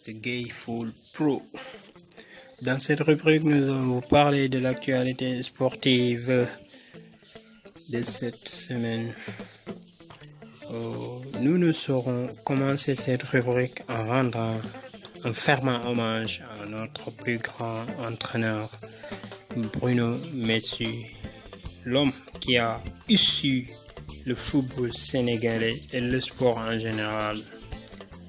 The Gayful Pro. Dans cette rubrique, nous allons vous parler de l'actualité sportive de cette semaine. Nous saurons commencer cette rubrique en fermant hommage à notre plus grand entraîneur, Bruno Metsu, l'homme qui a issu le football sénégalais et le sport en général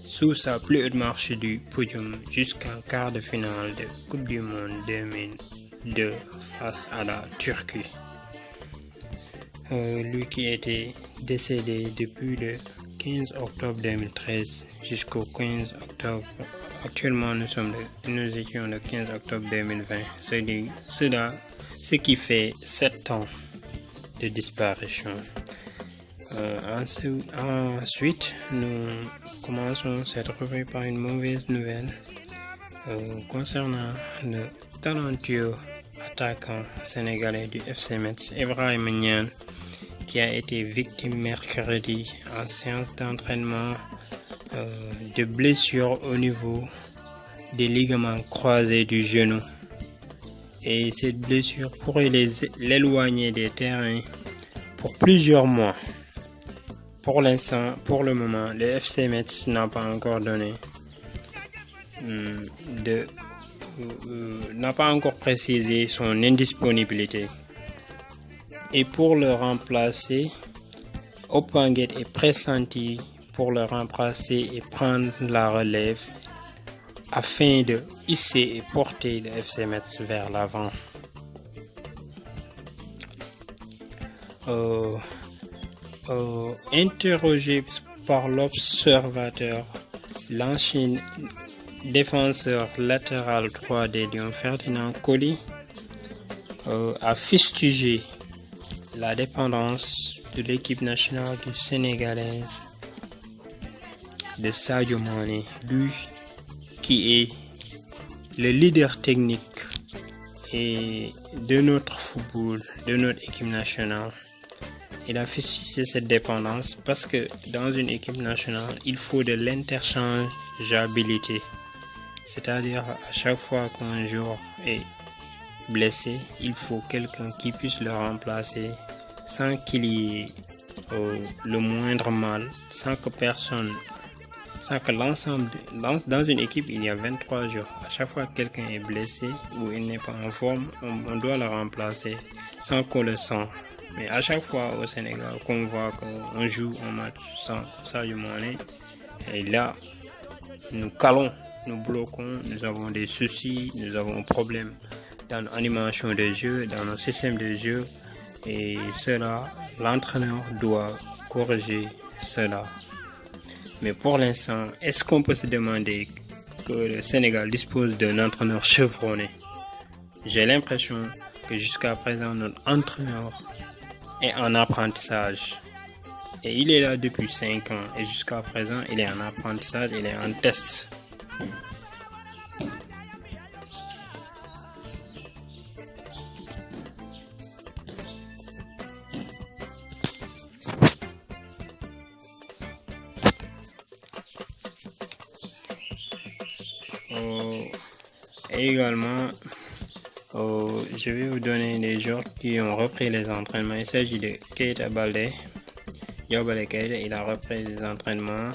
sous sa plus haute marche du podium jusqu'en quart de finale de Coupe du Monde 2002 face à la Turquie. Lui qui était décédé depuis le 15 octobre 2013 jusqu'au 15 octobre. Actuellement, nous étions le 15 octobre 2020. Ce qui fait 7 ans de disparition. Ensuite, nous commençons cette rubrique par une mauvaise nouvelle concernant le talentueux attaquant sénégalais du FC Metz, Ibrahima Niane, qui a été victime mercredi en séance d'entraînement de blessures au niveau des ligaments croisés du genou. Et cette blessure pourrait l'éloigner des terrains pour plusieurs mois. Pour le moment, le FC Metz n'a pas encore précisé son indisponibilité. Et pour le remplacer, Opanguet est pressenti pour le remplacer et prendre la relève afin de hisser et porter le FC Metz vers l'avant. Interrogé par l'Observateur, l'ancien défenseur latéral droit des Lions, Ferdinand Coly, a fustigé la dépendance de l'équipe nationale du sénégalaise de Sadio Mané, lui qui est le leader technique et de notre football, de notre équipe nationale. Il a fustigé cette dépendance parce que dans une équipe nationale, il faut de l'interchangeabilité. C'est-à-dire à chaque fois qu'un joueur est blessé, il faut quelqu'un qui puisse le remplacer sans qu'il y ait le moindre mal, sans que l'ensemble, dans une équipe, il y a 23 joueurs. À chaque fois que quelqu'un est blessé ou il n'est pas en forme, on doit le remplacer sans qu'on le sente. Mais à chaque fois au Sénégal qu'on voit qu'on joue un match sans Sadio Mané, et là, nous calons, nous bloquons, nous avons des soucis, nous avons un problème dans l'animation de jeu, dans nos systèmes de jeu, et cela, l'entraîneur doit corriger cela. Mais pour l'instant, est-ce qu'on peut se demander que le Sénégal dispose d'un entraîneur chevronné? J'ai l'impression que jusqu'à présent, notre entraîneur est en apprentissage. Et il est là depuis 5 ans. Et jusqu'à présent, il est en apprentissage, il est en test. Et également, je vais vous donner les joueurs qui ont repris les entraînements. Il s'agit de Keita Baldé. Yobale Keita, il a repris les entraînements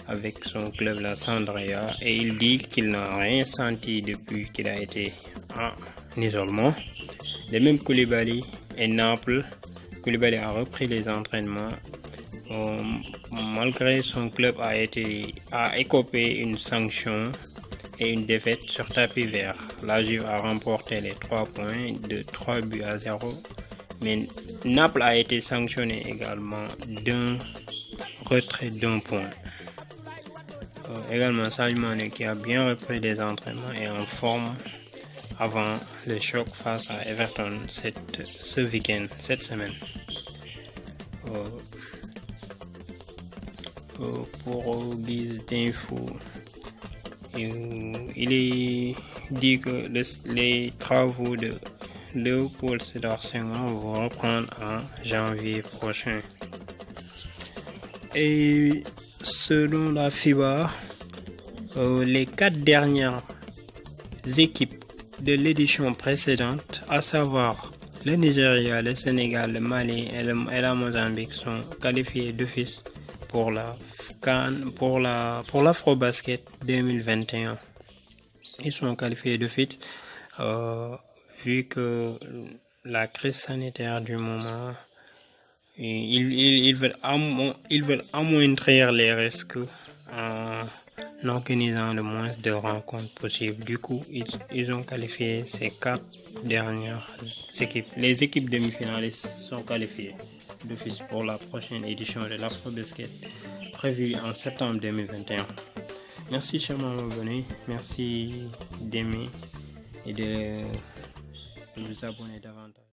avec son club, la Sampdoria, et il dit qu'il n'a rien senti depuis qu'il a été en isolement. De même Koulibaly et Naples. Koulibaly a repris les entraînements. Malgré son club a écopé une sanction et une défaite sur tapis vert. La Juve a remporté les 3 points de 3-0. Mais Naples a été sanctionné également d'un retrait d'1 point. Également Sadio Mané qui a bien repris des entraînements et en forme avant le choc face à Everton ce week-end, cette semaine. Pour guise d'info, il est dit que les travaux de Léopold Sédar Senghor vont reprendre en janvier prochain. Et selon la FIBA, les 4 dernières équipes de l'édition précédente, à savoir le Nigeria, le Sénégal, le Mali et la Mozambique, sont qualifiés d'office pour l'Afrobasket 2021. Ils sont qualifiés d'office vu que la crise sanitaire du moment, ils veulent amoindrir les risques en organisant le moins de rencontres possible. Du coup, ils ont qualifié ces 4 dernières équipes. Les équipes demi-finalistes sont qualifiées d'office pour la prochaine édition de l'Afrobasket prévue en septembre 2021. Merci chers abonnés, merci d'aimer et de vous abonner davantage.